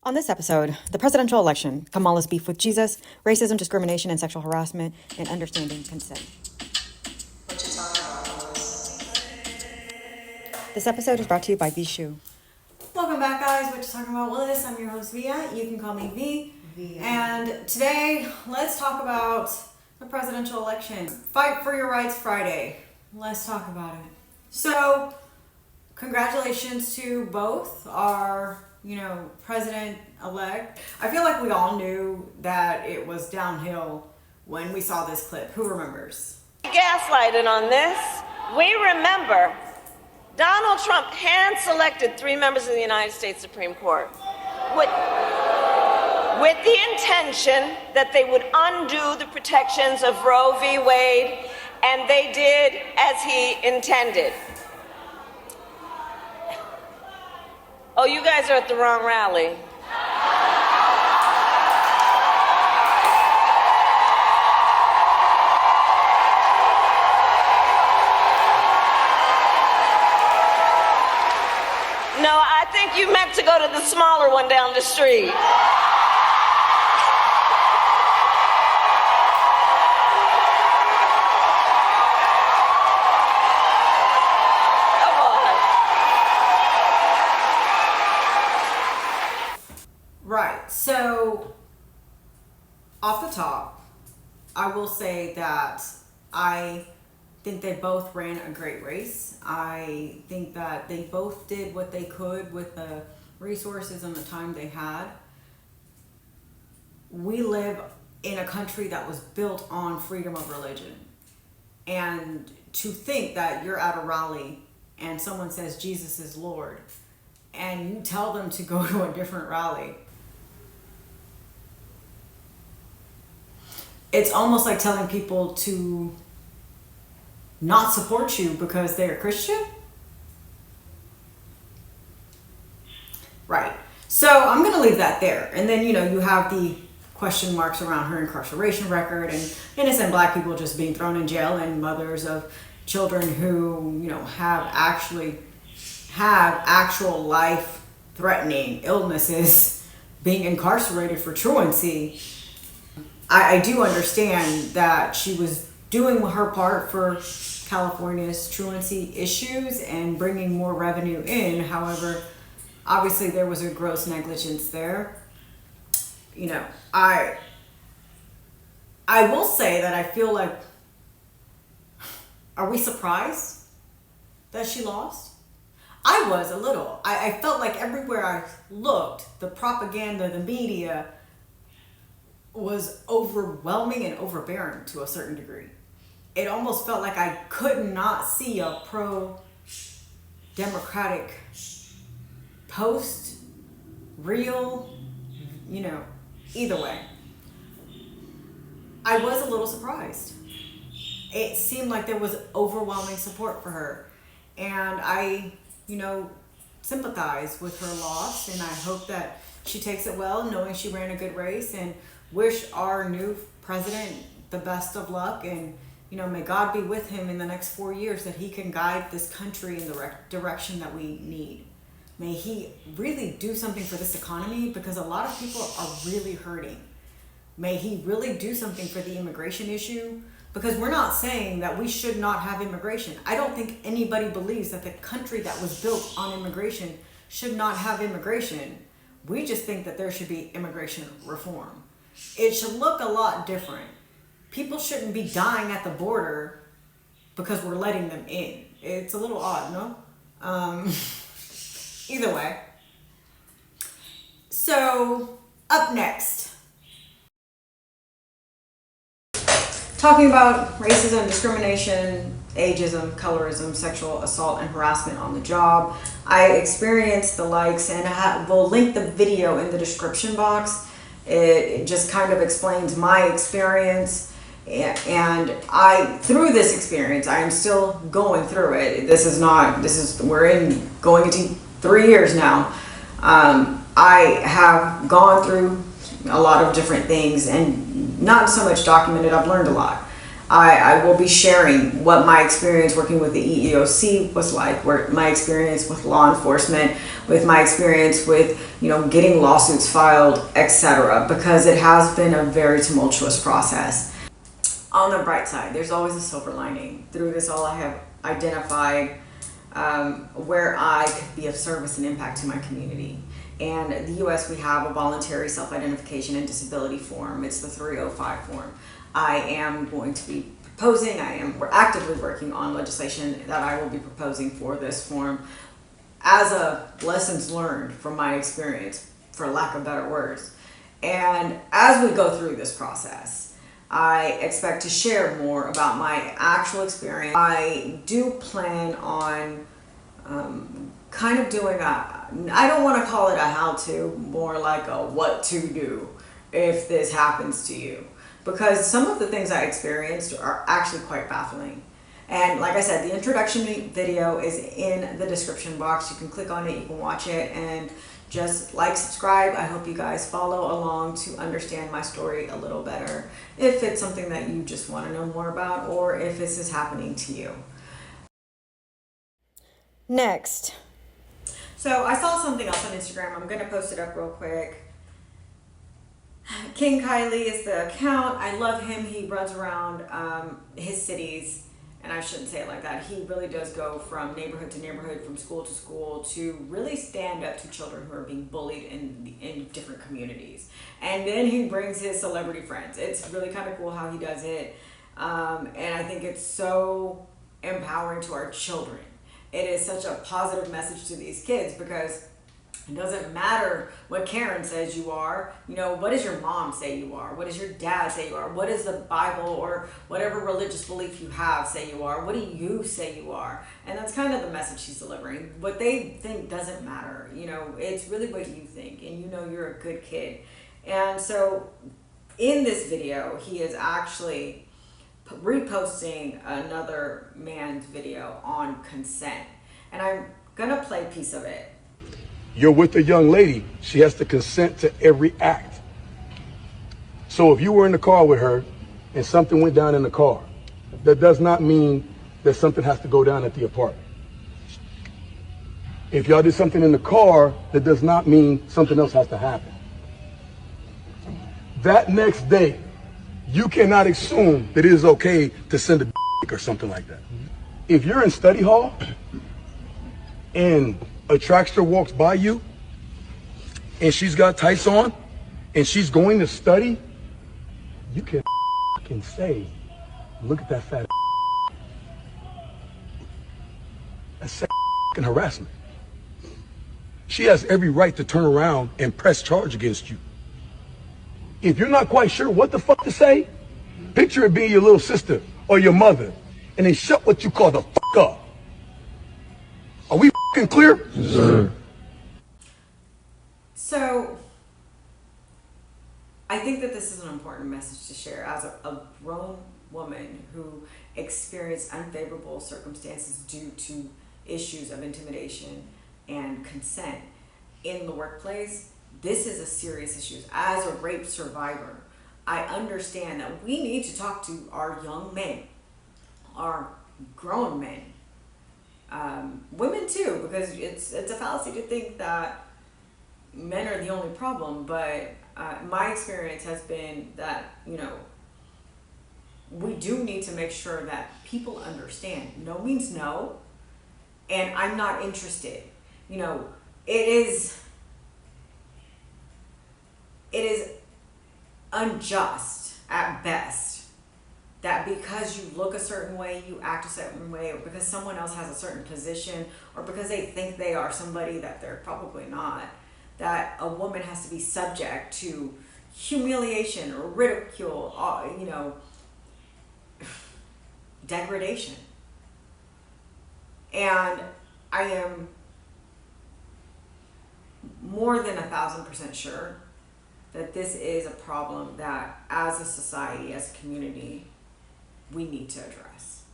On this episode, the presidential election, Kamala's beef with Jesus, racism, discrimination, and sexual harassment, and understanding consent. This episode is brought to you by Vishu. Welcome back, guys. What you talking about, Willis? I'm your host, Via. You can call me V. And today, let's talk about the presidential election. Fight for Your Rights Friday. Let's talk about it. So, congratulations to both our president-elect. I feel like we all knew that it was downhill when we saw this clip. Who remembers? Gaslighted on this. We remember Donald Trump hand-selected 3 members of the United States Supreme Court with the intention that they would undo the protections of Roe v. Wade, and they did as he intended. Oh, you guys are at the wrong rally. No, I think you meant to go to the smaller one down the street. Right. So, off the top, I will say that I think they both ran a great race. I think that they both did what they could with the resources and the time they had. We live in a country that was built on freedom of religion. And to think that you're at a rally and someone says Jesus is Lord, and you tell them to go to a different rally, it's almost like telling people to not support you because they're Christian. Right. So I'm going to leave that there. And then, you have the question marks around her incarceration record and innocent black people just being thrown in jail, and mothers of children who, have actual life-threatening illnesses being incarcerated for truancy. I do understand that she was doing her part for California's truancy issues and bringing more revenue in. However, obviously there was a gross negligence there. I will say that I feel like, are we surprised that she lost? I was a little. I felt like everywhere I looked, the propaganda, the media was overwhelming and overbearing to a certain degree. It almost felt like I could not see a pro-democratic post, real, either way. I was a little surprised. It seemed like there was overwhelming support for her. And I, sympathize with her loss, and I hope that she takes it well, knowing she ran a good race, and wish our new president the best of luck, and may God be with him in the next 4 years, that he can guide this country in the direction that we need. May he really do something for this economy, because a lot of people are really hurting. May he really do something for the immigration issue, because we're not saying that we should not have immigration. I don't think anybody believes that the country that was built on immigration should not have immigration. We just think that there should be immigration reform. It should look a lot different. People shouldn't be dying at the border because we're letting them in. It's a little odd, no? Either way. So, up next. Talking about racism, discrimination, ageism, colorism, sexual assault, and harassment on the job. I experienced the likes, and we'll link the video in the description box. It just kind of explains my experience, and through this experience, I am still going through it. Going into 3 years now. I have gone through a lot of different things, and not so much documented. I've learned a lot. I will be sharing what my experience working with the EEOC was like, my experience with law enforcement, with my experience with, getting lawsuits filed, etc., because it has been a very tumultuous process. On the bright side, there's always a silver lining. Through this all, I have identified where I could be of service and impact to my community. And in the US, we have a voluntary self-identification and disability form. It's the 305 form. I am going to be proposing, we're actively working on legislation that I will be proposing for this form as a lessons learned from my experience, for lack of better words. And as we go through this process, I expect to share more about my actual experience. I do plan on kind of doing I don't want to call it a how-to, more like a what to do if this happens to you. Because some of the things I experienced are actually quite baffling. And like I said, the introduction video is in the description box. You can click on it, you can watch it, and just like, subscribe. I hope you guys follow along to understand my story a little better, if it's something that you just want to know more about, or if this is happening to you. Next. So I saw something else on Instagram. I'm going to post it up real quick. King Kylie is the account. I love him. He runs around his cities, and I shouldn't say it like that. He really does go from neighborhood to neighborhood, from school to school, to really stand up to children who are being bullied in different communities. And then he brings his celebrity friends. It's really kind of cool how he does it. And I think it's so empowering to our children. It is such a positive message to these kids, because it doesn't matter what Karen says you are. What does your mom say you are? What does your dad say you are? What does the Bible or whatever religious belief you have say you are? What do you say you are? And that's kind of the message she's delivering. What they think doesn't matter. It's really what you think, and you're a good kid. And so in this video, he is actually reposting another man's video on consent. And I'm gonna play a piece of it. You're with a young lady, she has to consent to every act. So if you were in the car with her and something went down in the car, that does not mean that something has to go down at the apartment. If y'all did something in the car, that does not mean something else has to happen. That next day, you cannot assume that it is okay to send a dick or something like that. If you're in study hall and a trackster walks by you and she's got tights on and she's going to study, you can say, look at that fat. That's harassment. She has every right to turn around and press charge against you. If you're not quite sure what the fuck to say, picture it being your little sister or your mother, and then shut what you call the fuck up. Are we fucking clear? Yes, sir. So I think that this is an important message to share as a grown woman who experienced unfavorable circumstances due to issues of intimidation and consent in the workplace. This is a serious issue. As a rape survivor, I understand that we need to talk to our young men, our grown men, women too, because it's a fallacy to think that men are the only problem. But my experience has been that, we do need to make sure that people understand. No means no, and I'm not interested. It is unjust at best that because you look a certain way, you act a certain way, or because someone else has a certain position, or because they think they are somebody that they're probably not, that a woman has to be subject to humiliation or ridicule, degradation. And I am more than 1,000% sure that this is a problem that as a society, as a community, we need to address.